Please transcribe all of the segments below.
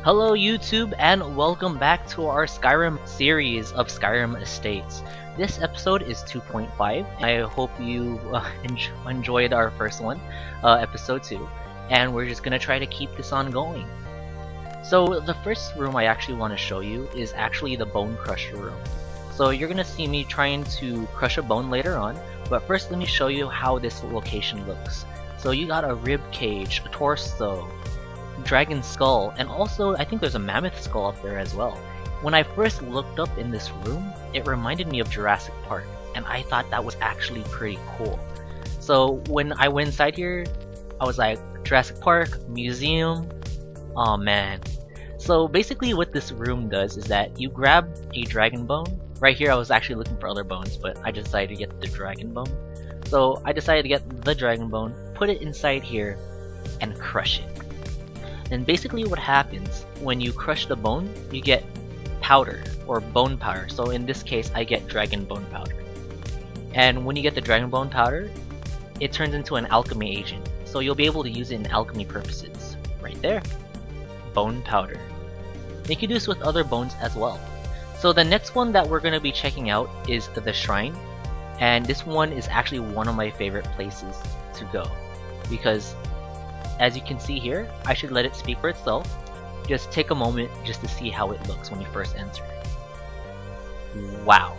Hello YouTube and welcome back to our Skyrim series of Skyrim Estates. This episode is 2.5. I hope you enjoyed our first one, episode 2, and we're just gonna try to keep this on going. So the first room I actually want to show you is actually the Bone Crusher room. So you're gonna see me trying to crush a bone later on, but first let me show you how this location looks. So you got a rib cage, a torso, dragon skull, and also I think there's a mammoth skull up there as well. When I first looked up in this room, it reminded me of Jurassic Park, and I thought that was actually pretty cool. So when I went inside here, I was like, Jurassic Park, museum, oh man. So basically what this room does is that you grab a dragon bone. Right here I was actually looking for other bones, but I just decided to get the dragon bone. So I decided to get the dragon bone, put it inside here, and crush it. And basically what happens when you crush the bone, you get powder or bone powder. So in this case I get dragon bone powder. And when you get the dragon bone powder, it turns into an alchemy agent. So you'll be able to use it in alchemy purposes. Right there. Bone powder. You can do this with other bones as well. So the next one that we're going to be checking out is the shrine. And this one is actually one of my favorite places to go. Because as you can see here, I should let it speak for itself. Just take a moment just to see how it looks when you first enter. Wow.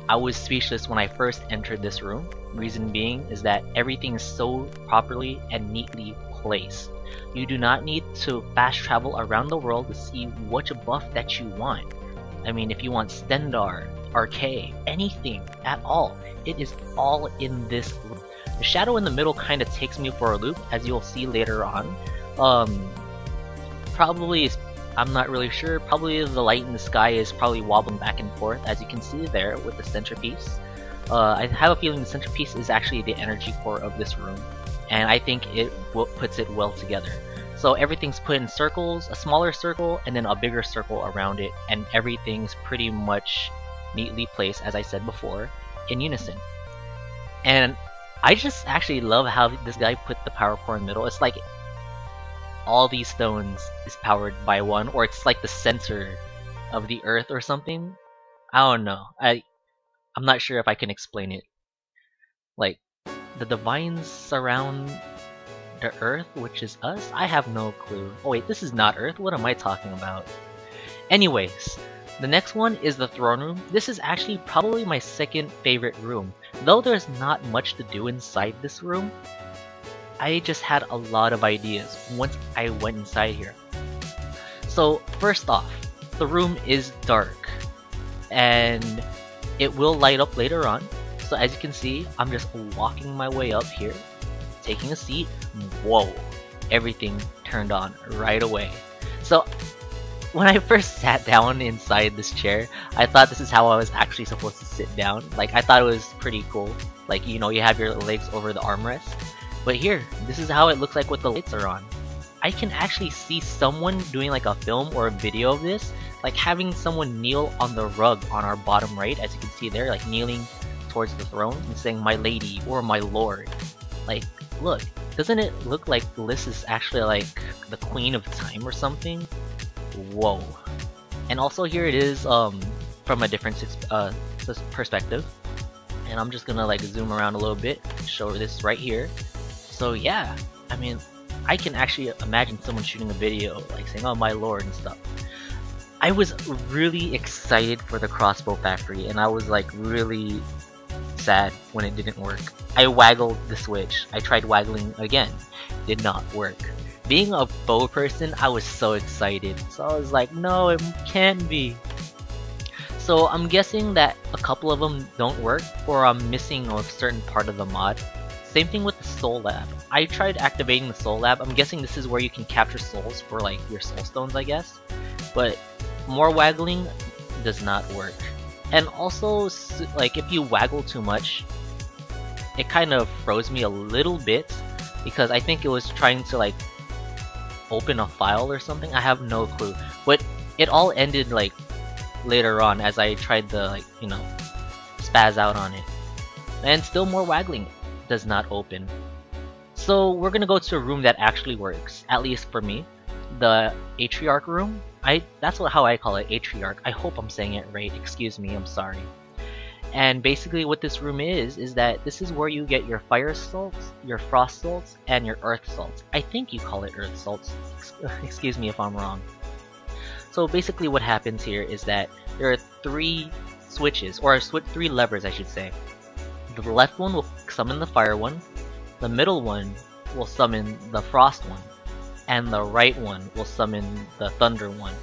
I was speechless when I first entered this room. Reason being is that everything is so properly and neatly placed. You do not need to fast travel around the world to see which buff that you want. I mean, if you want Stendarr, Arcane, anything at all, it is all in this room. The shadow in the middle kind of takes me for a loop, as you'll see later on. Probably, I'm not really sure, probably the light in the sky is probably wobbling back and forth, as you can see there with the centerpiece. I have a feeling the centerpiece is actually the energy core of this room, and I think it puts it well together. So everything's put in circles, a smaller circle, and then a bigger circle around it, and everything's pretty much neatly placed, as I said before, in unison. And I just actually love how this guy put the power core in the middle. It's like all these stones is powered by one, or it's like the center of the earth or something. I don't know. I'm not sure if I can explain it. Like, the divines surround the earth, which is us? I have no clue. Oh wait, this is not earth? What am I talking about? Anyways, the next one is the throne room. This is actually probably my second favorite room. Though there's not much to do inside this room, I just had a lot of ideas once I went inside here. So first off, the room is dark and it will light up later on. So as you can see, I'm just walking my way up here, taking a seat. Whoa, everything turned on right away. So when I first sat down inside this chair, I thought this is how I was actually supposed to sit down. Like, I thought it was pretty cool. Like, you know, you have your legs over the armrest. But here, this is how it looks like with the lights are on. I can actually see someone doing like a film or a video of this, like having someone kneel on the rug on our bottom right, as you can see there, like kneeling towards the throne and saying "my lady" or "my lord." Like, look, doesn't it look like Liz is actually like the queen of time or something? Whoa. And also here it is from a different perspective, and I'm just gonna like zoom around a little bit, show this right here. So yeah, I mean, I can actually imagine someone shooting a video like saying "oh my lord" and stuff. I was really excited for the crossbow factory, and I was like really sad when it didn't work. I waggled the switch. I tried waggling again, did not work. Being a bow person, I was so excited. So I was like, no, it can't be. So I'm guessing that a couple of them don't work, or I'm missing a certain part of the mod. Same thing with the soul lab. I tried activating the soul lab. I'm guessing this is where you can capture souls for like your soul stones, I guess. But more waggling does not work. And also, like, if you waggle too much, it kind of froze me a little bit, because I think it was trying to like open a file or something. I have no clue, but it all ended like later on as I tried to, like, you know, spaz out on it, and still more waggling does not open. So we're gonna go to a room that actually works, at least for me. the atriarch room. That's how I call it, atriarch. I hope I'm saying it right. Excuse me, I'm sorry. And basically what this room is that this is where you get your fire salts, your frost salts, and your earth salts. I think you call it earth salts. Excuse me if I'm wrong. So basically what happens here is that there are 3 switches, or 3 levers I should say. The left one will summon the fire one, the middle one will summon the frost one, and the right one will summon the thunder one.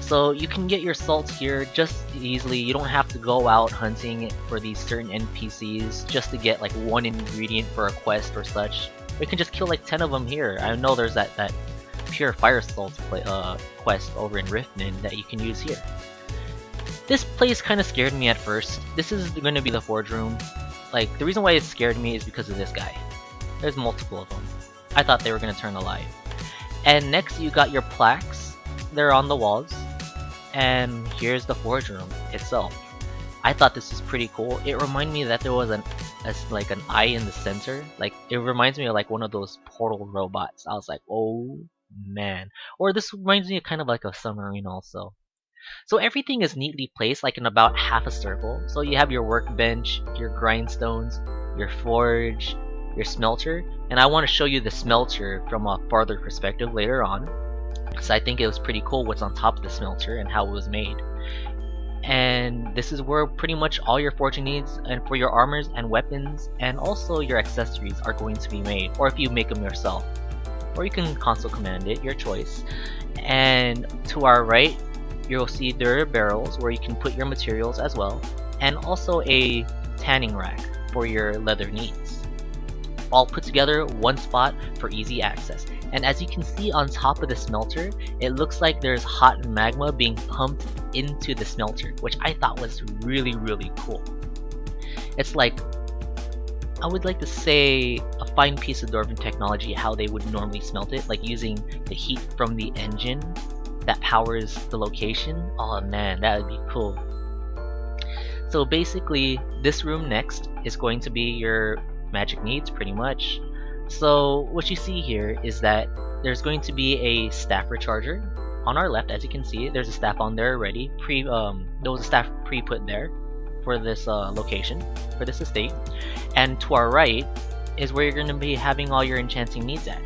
So you can get your salts here just easily. You don't have to go out hunting for these certain NPCs just to get like 1 ingredient for a quest or such. You can just kill like 10 of them here. I know there's that pure fire salts quest over in Riftman that you can use here. This place kind of scared me at first. This is going to be the forge room. Like, the reason why it scared me is because of this guy. There's multiple of them. I thought they were going to turn alive. And next you got your plaques. They're on the walls. And here's the forge room itself. I thought this was pretty cool. It reminded me that there was an eye in the center. Like, it reminds me of like one of those portal robots. I was like, oh man. Or this reminds me of kind of like a submarine also. So everything is neatly placed like in about half a circle. So you have your workbench, your grindstones, your forge, your smelter. And I want to show you the smelter from a farther perspective later on. So I think it was pretty cool what's on top of the smelter and how it was made. And this is where pretty much all your forging needs and for your armors and weapons and also your accessories are going to be made, or if you make them yourself. Or you can console command it, your choice. And to our right, you'll see there are barrels where you can put your materials as well, and also a tanning rack for your leather needs. All put together one spot for easy access. And as you can see on top of the smelter, it looks like there's hot magma being pumped into the smelter, which I thought was really, really cool. It's like, I would like to say, a fine piece of Dwarven technology, how they would normally smelt it, like using the heat from the engine that powers the location. Oh man, that would be cool. So basically, this room next is going to be your magic needs, pretty much. So what you see here is that there's going to be a staff recharger on our left. As you can see, there's a staff on there already. There was a staff pre-put there for this location, for this estate. And to our right is where you're going to be having all your enchanting needs at.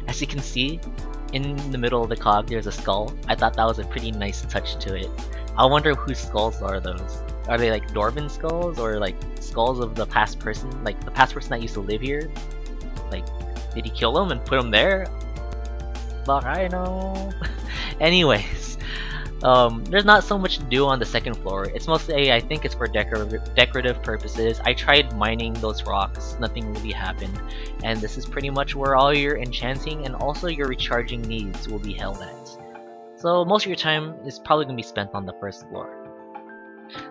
As you can see, in the middle of the cog, there's a skull. I thought that was a pretty nice touch to it. I wonder whose skulls are those. Are they like Dwarven skulls, or like skulls of the past person, like the past person that used to live here? Like, did he kill them and put them there? But I know. Anyways, there's not so much to do on the second floor. It's mostly, I think it's for decorative purposes. I tried mining those rocks, nothing really happened. And this is pretty much where all your enchanting and also your recharging needs will be held at. So most of your time is probably going to be spent on the first floor.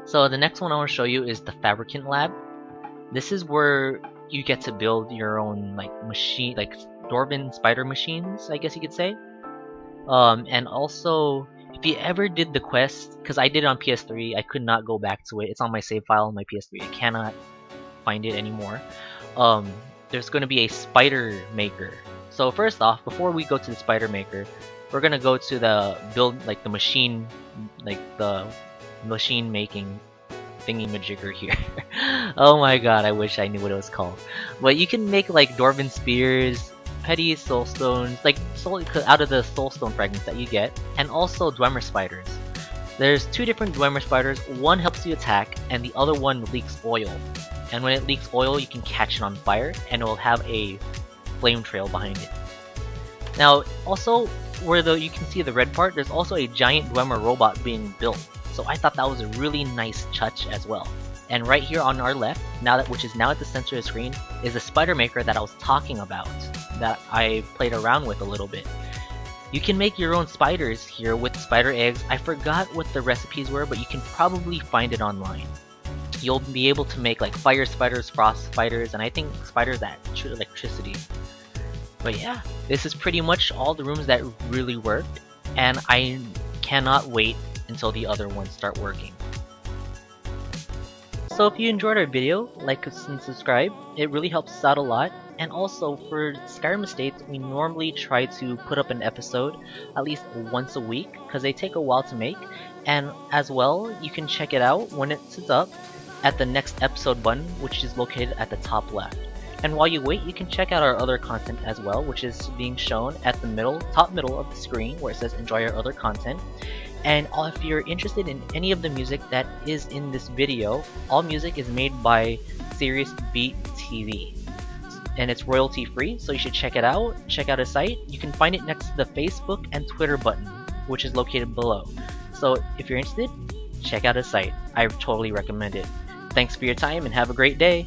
So the next one I want to show you is the Fabricant lab. This is where you get to build your own like machine, like Dwarven spider machines, I guess you could say. And also, if you ever did the quest, because I did it on PS3, I could not go back to it. It's on my save file on my PS3. I cannot find it anymore. There's going to be a spider maker. So first off, before we go to the spider maker, we're gonna go to the machine making thingy-majigger here. Oh my god, I wish I knew what it was called. But you can make like Dwarven spears, petty soulstones, like out of the soulstone fragments that you get, and also Dwemer spiders. There's 2 different Dwemer spiders. One helps you attack, and the other one leaks oil. And when it leaks oil, you can catch it on fire, and it will have a flame trail behind it. Now, also, where you can see the red part, there's also a giant Dwemer robot being built. So I thought that was a really nice touch as well. And right here on our left, which is now at the center of the screen, is the spider maker that I was talking about, that I played around with a little bit. You can make your own spiders here with spider eggs. I forgot what the recipes were, but you can probably find it online. You'll be able to make like fire spiders, frost spiders, and I think spiders that shoot electricity. But yeah, this is pretty much all the rooms that really worked, and I cannot wait until the other ones start working. So if you enjoyed our video, like and subscribe, it really helps us out a lot. And also for Skyrim Estates, we normally try to put up an episode at least once a week because they take a while to make. And as well, you can check it out when it's up at the next episode button, which is located at the top left. And while you wait, you can check out our other content as well, which is being shown at the top middle of the screen where it says enjoy our other content. And if you're interested in any of the music that is in this video, all music is made by Sirius Beat TV. And it's royalty free, so you should check it out. Check out his site. You can find it next to the Facebook and Twitter button, which is located below. So if you're interested, check out his site. I totally recommend it. Thanks for your time and have a great day.